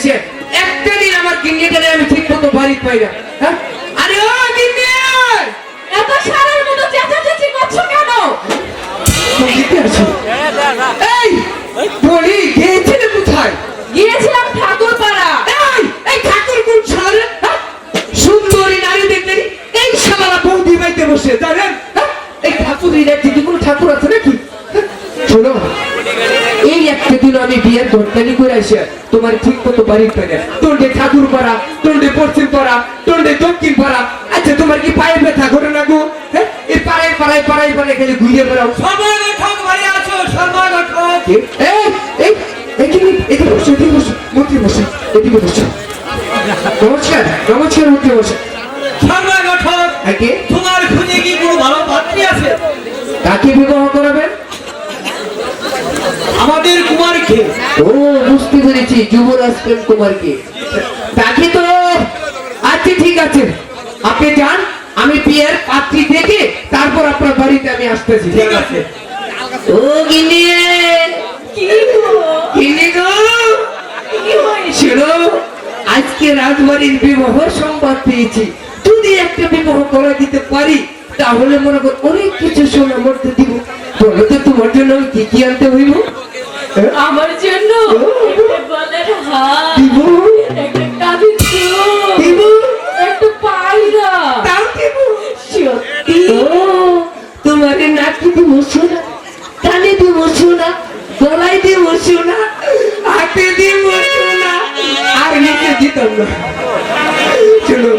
এসে একটা দিন আমার গিন্নিটারে আমি ঠিক মতো বাড়ি পাই না। হ্যাঁ আরে ও গিন্নি এত সারার মতো চেঁচাচেঁচি করছো কেন? এই বলি গিয়েছিলে কোথায়? গিয়েছিলাম ঠাকুরপাড়া। এই ঠাকুর কোন শহরে? সুন্দরী নারী দেখতে এই শালারা বৌদি বাইতে বসে জানেন? এই ঠাকুরের দিদি কোনো ঠাকুর আছে নাকি? শোনো এই একটা দিন আমি বিয়ের দরকারি করে আসি তোমার ঠিক মতো বাড়ি পাই না। তোরডে ঠাকুর পাড়া, তোরডে পশ্চিম পাড়া, তোরডে দক্ষিণ পাড়া। আচ্ছা তোমার কি পায়ে ব্যথা করে না গো? হ্যাঁ এই পাড়ায় পাড়ায় পাড়ায় পাড়ায় খালি ঘুরিয়ে বেড়াও। সর্বগঠক বাড়ি আছো সর্বগঠক। এই এই এদিকে বসো, এদিকে বসো, মন্ত্রী বসো, এদিকে বসো। নমস্কার নমস্কার মন্ত্রী বসো। সর্বগঠক আগে তোমার খুঁজে কি কোনো ভালো পাত্রী আছে? কাকে বিবাহ করাবেন? আমাদের কুমারকে। ও বুঝতে পেরেছি, যুবরাজ প্রেম কুমারকে। তাকে তো আচ্ছা ঠিক আছে, আপনি যান, আমি বিয়ের পাত্রী দেখে তারপর আপনার বাড়িতে আমি আসতেছি। ঠিক আছে। ও গিন্নি কি গো? গিন্নি গো কি হয়েছে? শোনো, আজকে রাজবাড়ির বিবাহ সংবাদ পেয়েছি। যদি একটা বিবাহ করে দিতে পারি তাহলে মনে কর অনেক কিছু সোনা মরতে দিব। বলো তো তোমার জন্য আমি কি কি আনতে হইব? আমার জন্য একটা গলার হার, দিব একটা কাঁধের চুল, দিব একটা পায়রা। তাও দিব। সত্যি? ও তোমারে নাকি দিব সোনা, কানে দিব সোনা, গলায় দিব সোনা, হাতে দিব সোনা, আর নিচে দিতাম না। চলো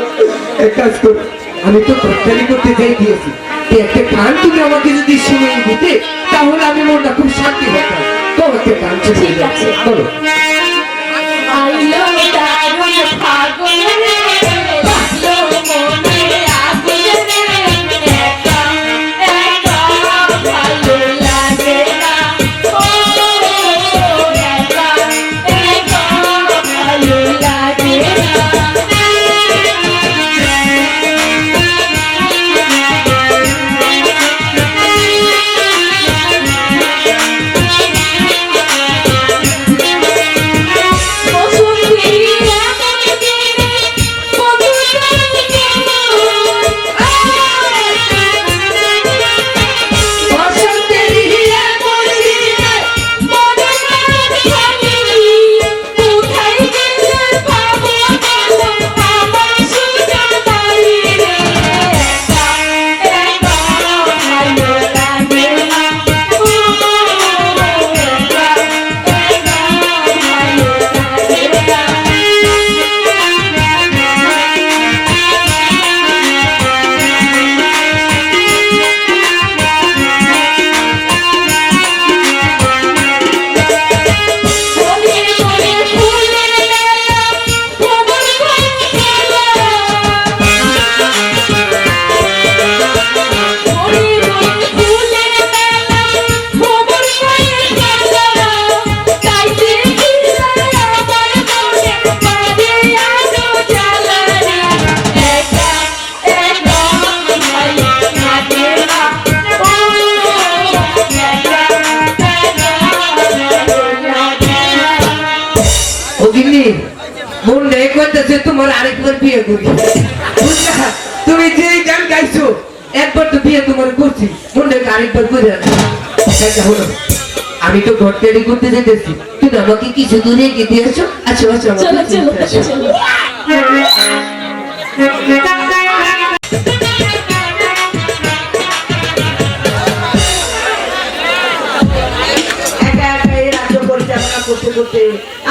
এক কাজ করো, আমি তো তরকারি করতে চাই দিয়েছি, একটা গান তুমি আমাকে যদি শুনে দিতে তাহলে আমি মনটা খুব শান্তি হতাম। তো একটা গান ঠিক আছে। বলো। আইলো দারুণ ফাগুন রে, লাগলো মনে আগুন রে, একা একা ভালো লাগে না, ও একা একা ভালো লাগে না। মন নেই করতেছে তোমার আরেকবার বিয়ে করি, বুঝলা? তুমি যে গান গাইছো একবার তো বিয়ে তোমার করছি, মন নেই আরেকবার করে হলো। আমি তো ঘর তৈরি করতে যেতেছি, কিন্তু আমাকে কিছু দূরে এগিয়ে দিয়ে আসো। আচ্ছা আচ্ছা চলো চলো চলো। করতে করতে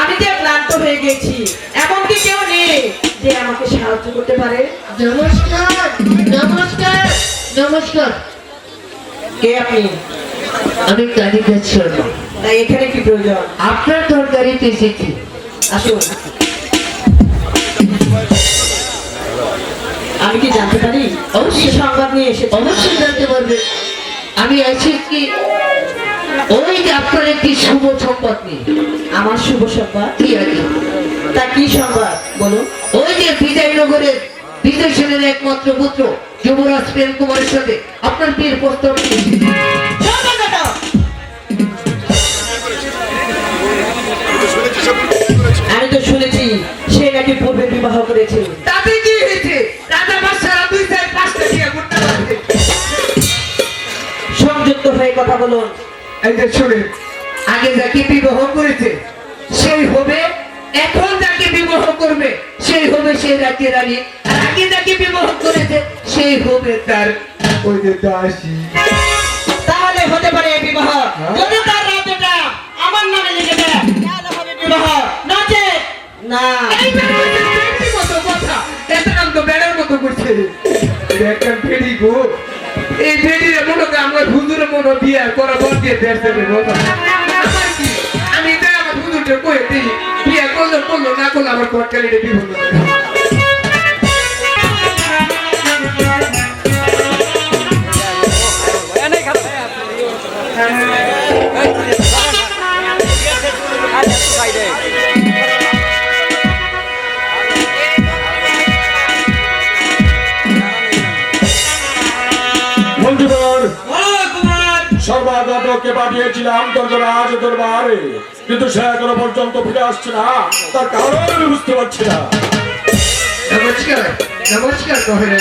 আমি যে ক্লান্ত হয়ে গেছি, এমনকি কেউ নেই যে আমাকে সাহায্য করতে পারে। নমস্কার নমস্কার নমস্কার। কে আপনি? আমি কালীদাস শর্মা। তাই এখানে কি প্রয়োজন? আপনার তরকারিতে এসেছি। আসুন। আমি কি জানতে পারি অবশ্যই সংবাদ নিয়ে এসেছি? অবশ্যই জানতে পারবে। আমি এসেছি ওই যে আপনার একটি শুভ সংবাদ নিয়ে। আমার শুভ সংবাদ? কি আছে? তা কি সংবাদ বলুন। ওই যে বিজয়নগরের বিজয় সেনের একমাত্র পুত্র যুবরাজ প্রেম কুমারের সাথে আপনার বিয়ের প্রস্তাব দিয়েছি। আমি তো শুনেছি মেয়েকে পূর্বে বিবাহ করেছে। তাতে কি হয়েছে? রাজা বাদশারা 2 4 5টা বিয়ে করতে পারবে। সংযুক্ত হয়ে কথা বলুন। এই যে শুনেন, আগে যাকে বিবাহ করেছে সেই হবে, এখন যাকে বিবাহ করবে সেই হবে সেই রাজ্যের রানী, আর আগে যাকে বিবাহ করেছে সেই হবে তার ওই যে দাসী। তাহলে হতে পারে এই বিবাহ। যদি তার রাজ্যটা আমার নামে লিখে দেয় তাহলে হবে বিবাহ, নচে না। এই বেড়ার মতো কথা, এত নাম তো বেড়ার মতো করছে। একটা ফেরি গো, এই ফেরির মনে করে আমার হুজুরের মনে বিয়ে করা বল দিয়ে দেড় দেবে কথা। আমার কি, আমি তাই আমার হুজুরকে কয়ে দিই বিয়ে করলো করলো, না করলো আমার কটকালিটা বিভন্ন হবে। বন্ধুগণ, বলো কুমার। সর্বাগতকে পাঠিয়েছিলাম দরবারাজ দরবারে, কিন্তু সে এখনো পর্যন্ত ফিরে আসছে না। তার কারণ আমি বুঝতে পারছি না। নমস্কার, নমস্কার কহেন।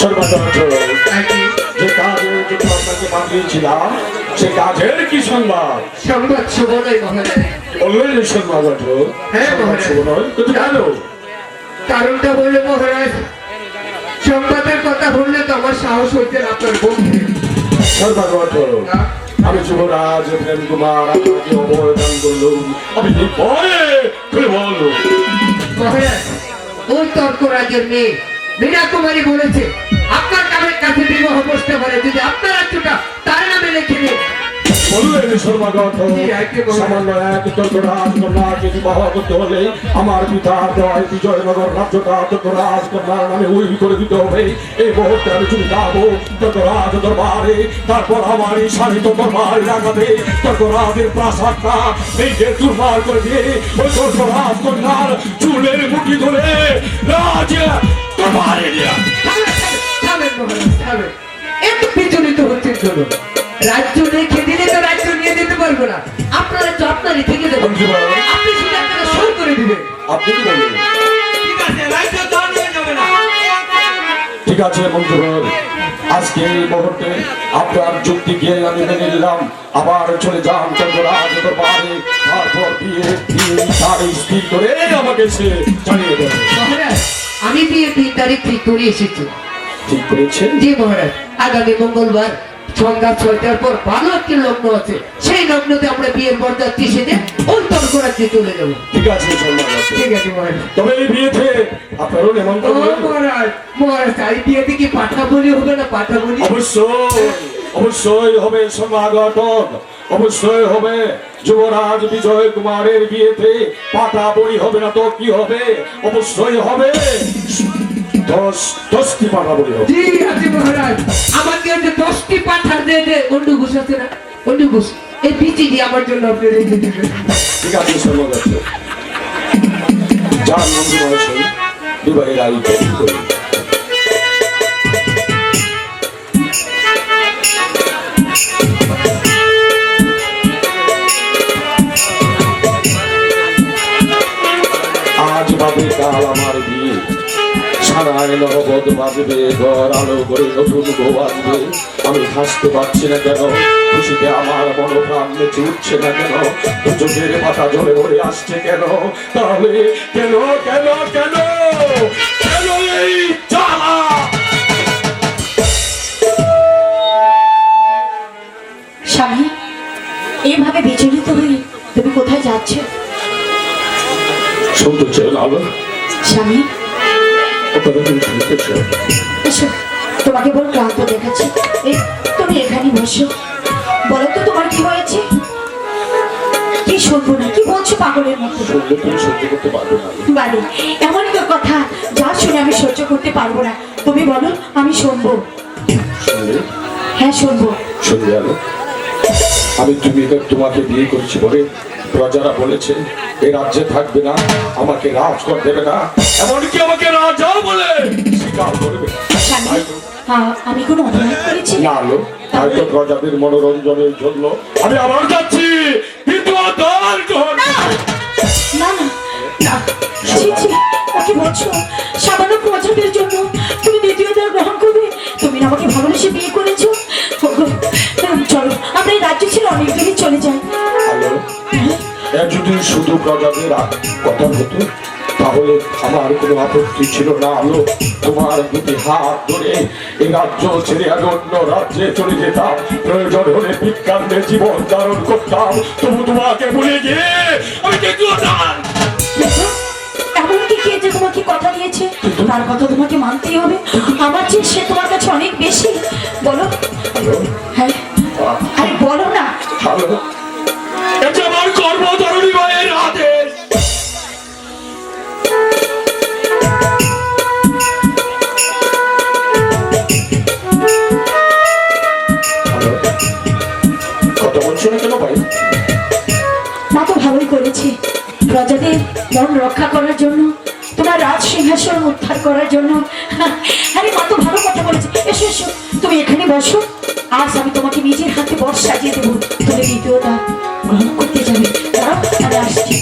সর্বাগত, আগে যে কাজের জন্য আপনাকে পাঠিয়েছিলাম সে কাজের কি সংবাদ? সংবাদ শুভ নয় মহারাজ। বললেন যে সর্বাগত, হ্যাঁ, সংবাদ শুভ নয়, কিন্তু কেন? কারণটা বললে মহারাজ, সংবাদের কথা বললে তো আমার সাহস হইতে না আপনার বন্ধু। সর্বাগত, আমি যুবরাজ প্রেম কুমার আপনাকে অবহেলান করলুম, আমি পরে খুলে বলল। মহারাজ, ওই তর্ক রাজ্যের মেয়ে মীনা কুমারী বলেছে আপনার নামের কাছে বিবাহ বসতে পারে যদি আপনার রাজ্যটা তার নামে লিখে নেন। বললেন সর্বাগত, সামান্য এক তর্করাজ কন্যাকে বিবাহ করতে হলে আমার পিতার দেওয়ায় বিজয়নগর রাজ্যটা তর্করাজ কন্যার নামে উইল করে দিতে হবে। এই মুহূর্তে আমি চলে যাবো তর্করাজ দরবারে, তারপর আমার এই শাড়ি দরবারে লাগাতে তর্করাজের প্রাসাদটা এই যে চুরমার করে দিয়ে ওই তর্করাজ কন্যার চুলের মুঠি ধরে রাজ দরবারে নিয়ে থামেন মহারাজ, থামেন। এত বিচলিত হচ্ছে কেন? রাজ্য রেখে দিলে তো রাজ্য নিয়ে যেতে পারবো না। আপনারা তো আপনারই থেকে দেবেন, আপনি শুধু আপনারা সই করে দিবেন। আপনি কি বললেন? ঠিক আছে, রাজ্য তো নিয়ে যাবে না। ঠিক আছে বন্ধুগণ, আজকে এই মুহূর্তে আপনার যুক্তি গিয়ে আমি মেনে নিলাম। আবার চলে যান তর্করাজ দরবারে, তারপর বিয়ে তারিখ স্থির করে আমাকে সে জানিয়ে দেবে। মহারাজ, আমি বিয়ে 3 তারিখ ঠিক করে এসেছি। ঠিক করেছেন? জি মহারাজ, আগামী মঙ্গলবার সন্ধ্যা 6টার পর ভালো একটি লগ্ন আছে, সেই লগ্নতে আমরা বিয়ের বরযাত্রী সেজে ওই তর্করাজ্যে চলে যাবো। ঠিক আছে সম্মানিত। ঠিক আছে মহারাজ। তবে এই বিয়েতে আপনারও নেমন্তন্ন ও রইলো। মহারাজ, মহারাজ, এই বিয়েতে কি পাঠা বলি হবে না? পাঠা বলি অবশ্যই অবশ্যই হবে সমাগত, অবশ্যই হবে। যুবরাজ বিজয় কুমারের বিয়েতে পাটা বড়ি হবে না তো কি হবে? অবশ্যই হবে। 10টি পাটা বড়ি হবে। জি আছে মহারাজ, আমাকে যে 10টি পাঠা দিয়ে দে অন্ডু ঘুষ আছে না, অন্ডু ঘুষ এই পিচি দিয়ে আমার জন্য আপনি রেখে দিবেন। ঠিক আছে সমাগত, যান মন্ত্রী মহাশয় বিবাহের আয়োজন করুন। আজ ভাবে কাল আমার বিয়ে, সারায় নবদ বাজবে, ঘর আলো করে নতুন বউ আসবে। আমি হাসতে পারছি না কেন? খুশিতে আমার মনোপ্রাণ নেচে উঠছে না কেন? চোখের পাতা জলে ভরে আসছে কেন? তাহলে কেন কেন কেন কেন এই জ্বালা? স্বামী, এইভাবে বিচলিত হয়ে তুমি কোথায় যাচ্ছ? শুনতেছে আলো, স্বামী, আপনারা কি শুনতেছে? এসো, তোমাকে বড় ক্লান্ত দেখাচ্ছি। এই তুমি এখানে বসো, বলো তো তোমার কি হয়েছে? কি শুনবো না, কি বলছো পাগলের মতো? শুনলে তুমি সহ্য করতে পারবে না। বাড়ি এমন একটা কথা যা শুনে আমি সহ্য করতে পারবো না। তুমি বলো, আমি শুনবো। শুনলে হ্যাঁ শুনবো। শুনলে আলো, আমি তোমাকে বিয়ে করছি বলে প্রজারা বলেছে এই রাজ্যে থাকবে না, আমাকে রাজকর দেবে না, এমনকি আমাকে রাজা বলে স্বীকার করবে। স্বামী, আমি কোনো অন্যায় করেছি? না আলো, হয়তো প্রজাদের মনোরঞ্জনের জন্য আমি আবার যাচ্ছি, কিন্তু আদার গ্রহণ না! না, ছি, ছি, ও কি বলছো? সামান্য পছন্দের জন্য তুমি দ্বিতীয় দ্বার গ্রহণ করবে? তুমি না আমাকে ভালোবেসে বিয়ে করেছো? ওগো, চলো আমরা এই রাজ্য ছেড়ে অনেক দূরে চলে যাই। আলো, যদি শুধু প্রজাদের কথা হতো তাহলে আমার কোনো আপত্তি ছিল না। আলো, তোমার দুটি হাত ধরে এই রাজ্য ছেড়ে আমি অন্য রাজ্যে চলে যেতাম, প্রয়োজন হলে বিজ্ঞানের জীবন ধারণ করতাম, তবু তোমাকে ভুলে গিয়ে আমি দ্বিতীয় দ্বার। দেখো, এমনকি কে যে তোমাকে কথা দিয়েছে তার কথা তোমাকে মানতেই হবে। আমার চেয়ে সে তোমার কাছে অনেক বেশি। বলো, হ্যাঁ, আরে বলো না। আলো, এটা আমার কর্মধরণী মায়ের আদেশ। কথা বলছো না কেন ভাই? মা তো ভালোই করেছে, প্রজাদের মন রক্ষা করার জন্য, তোমার রাজ সিংহাসন উদ্ধার করার জন্য। আরে মা তো ভালো কথা বলেছে। এসো এসো, তুমি এখানে বসো, আজ আমি তোমাকে নিজের হাতে বর সাজিয়ে দেবো, তুমি দ্বিতীয়টা গ্রহণ করতে যাবে। দাঁড়াও, আমি আসছি।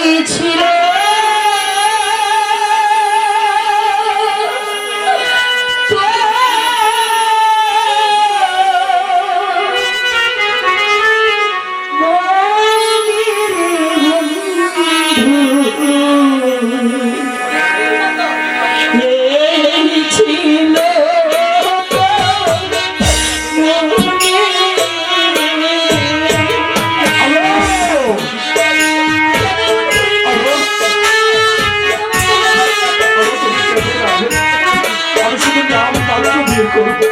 এই ছিল আমি শুধু নাম কালকে বিয়ে করবো।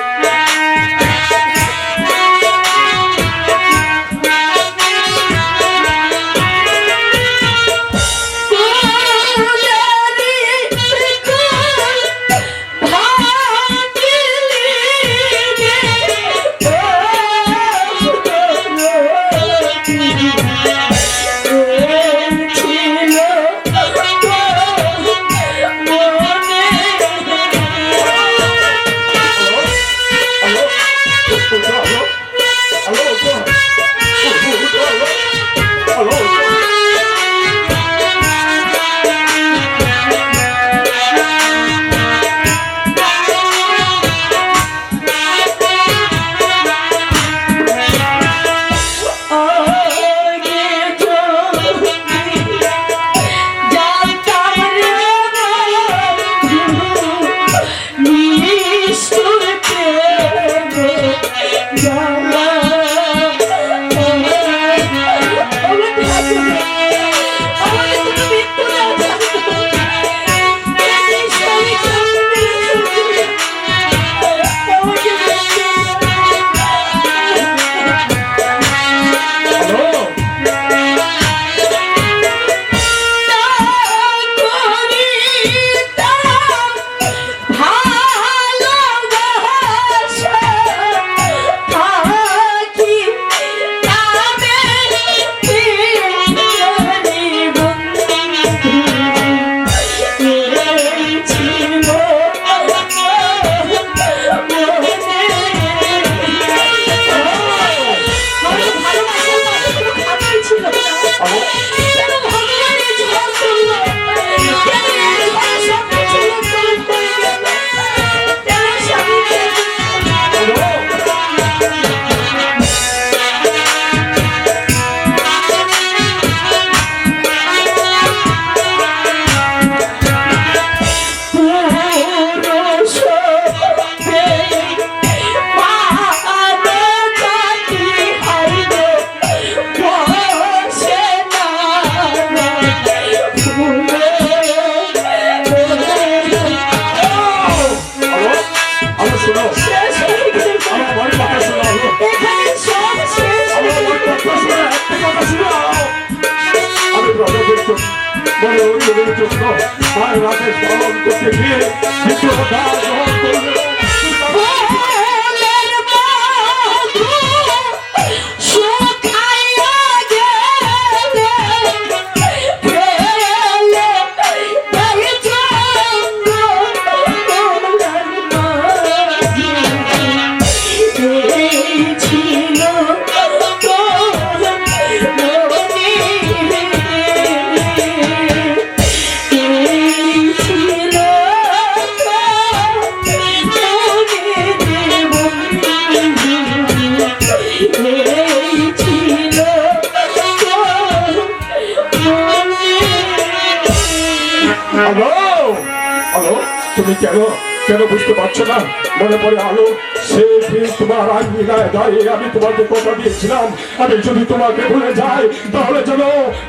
তুমি কেন কেন বুঝতে পারছো না? মনে পড়ে আলো, সেই দিন তোমার আঙিনায় দাঁড়িয়ে আমি তোমাকে কথা দিয়েছিলাম, আমি যদি তোমাকে ভুলে যাই তাহলে যেন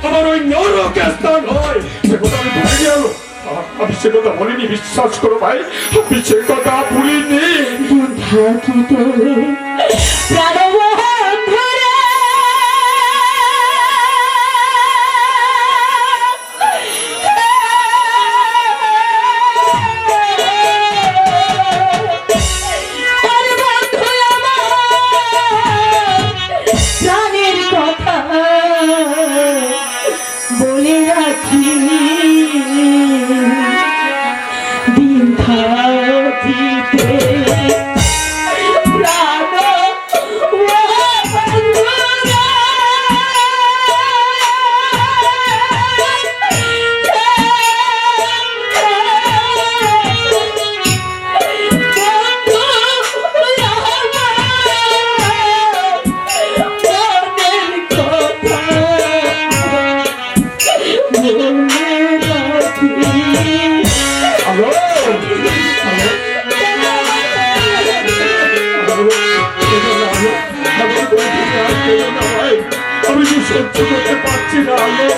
আমার ওই নরকে স্থান হয়। সে কথা আমি ভুলে গেল, আমি সে কথা বলিনি, বিশ্বাস করো ভাই, আমি সে কথা ভুলিনি। থাকিতে প্রাণবন্ধুরে প্রাণের কথা বলে রাখি, দিন থাকিতে প্রাণ বন্ধুরা আলো, আমি যে সহ্য করতে পারছি না আলো।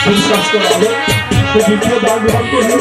বিশ্বাস করো আলো, দ্বিতীয় দাগ গ্রহণ করলো।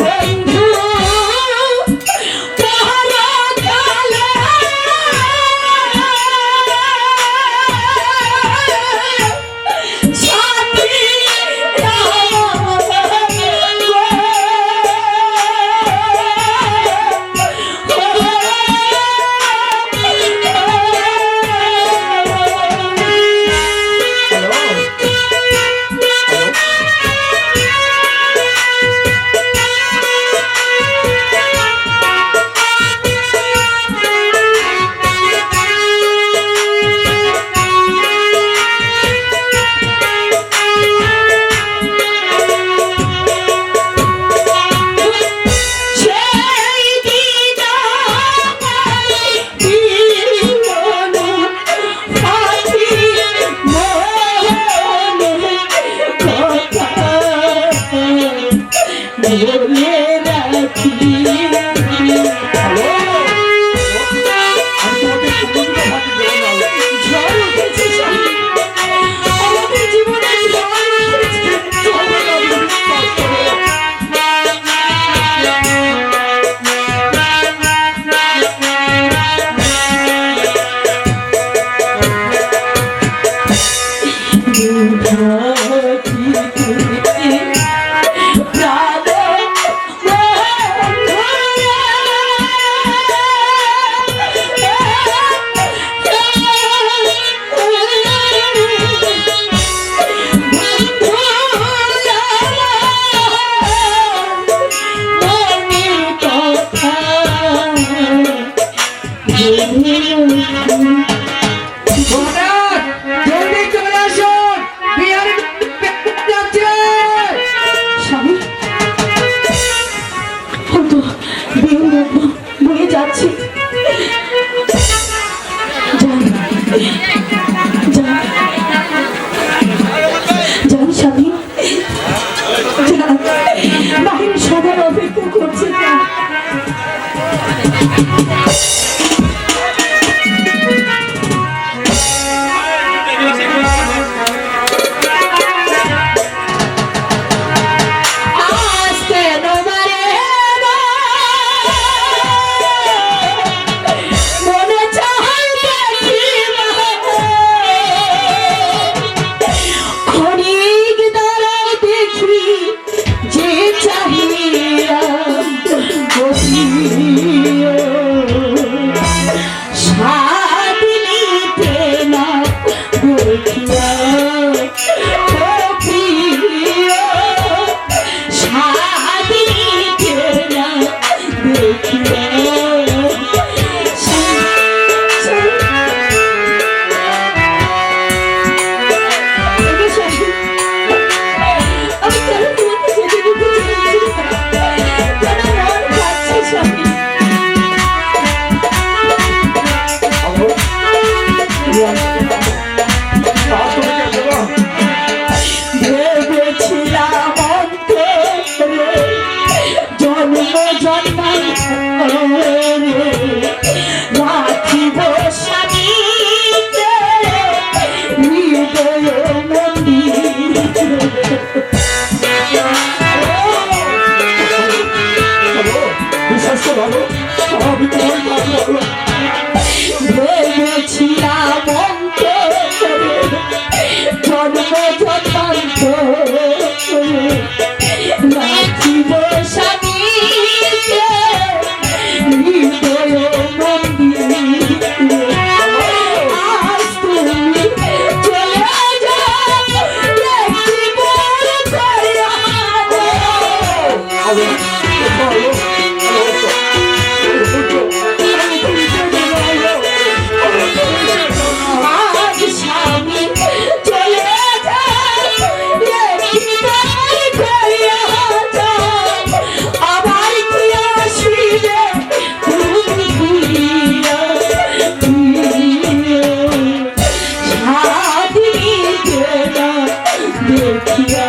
দেখিয়া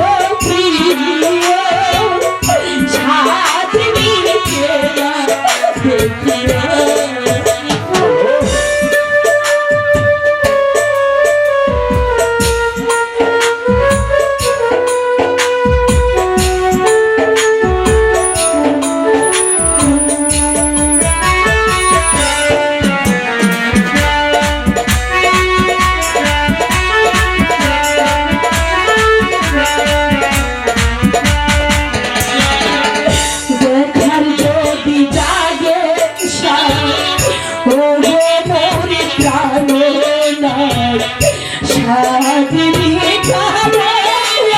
ও প্রিয় সাজিনি কেয়া দেখিয়া দেখার যদি জাগে ও মোরে প্রাণনাথ সাজিনি কানে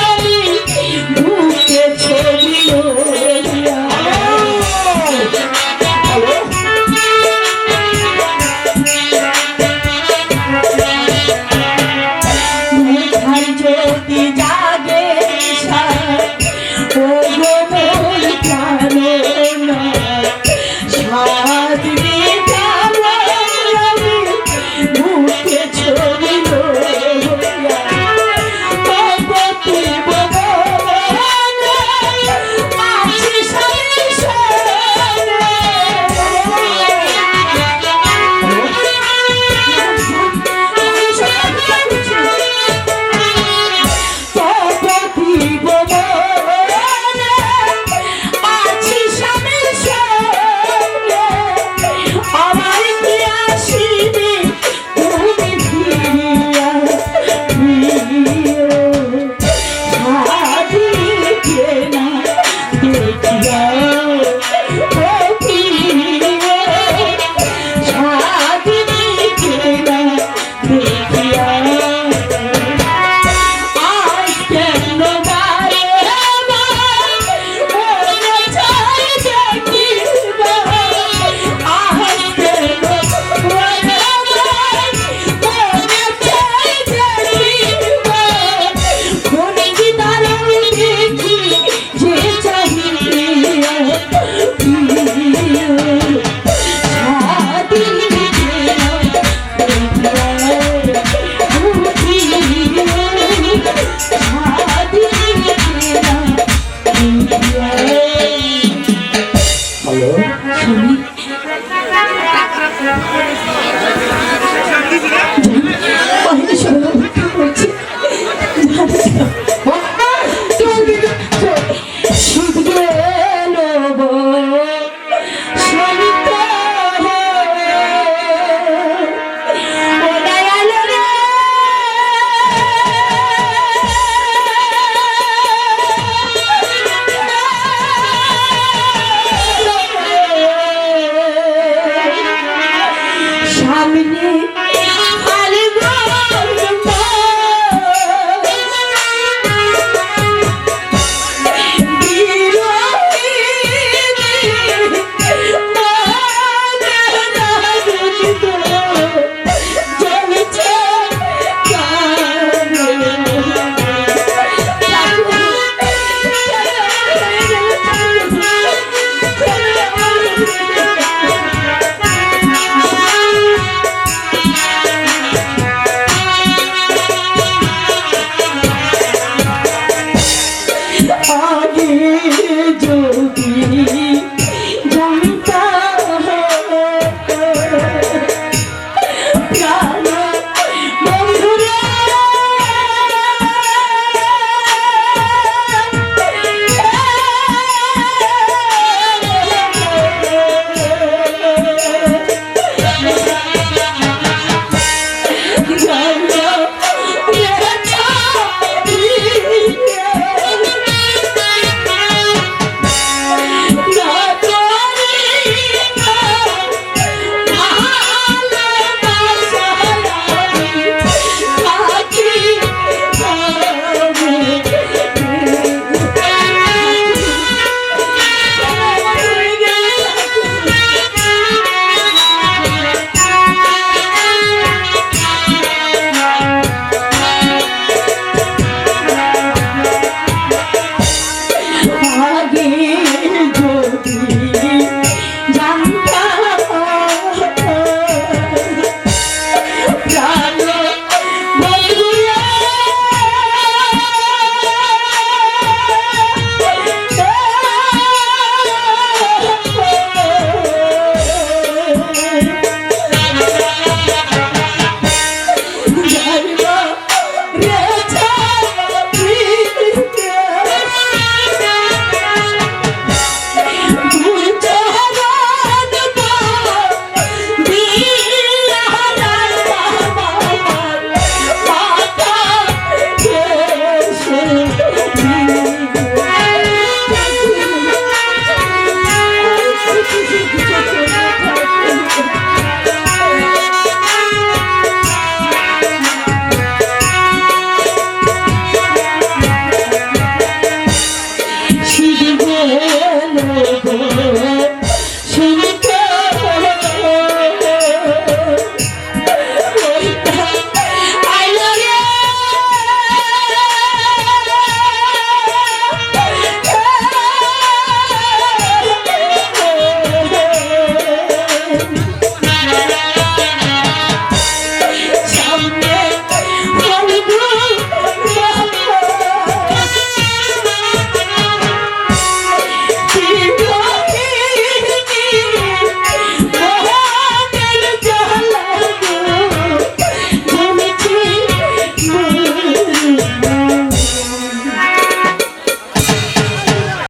আমি বুকে ছবি লইয়া দেখার যদি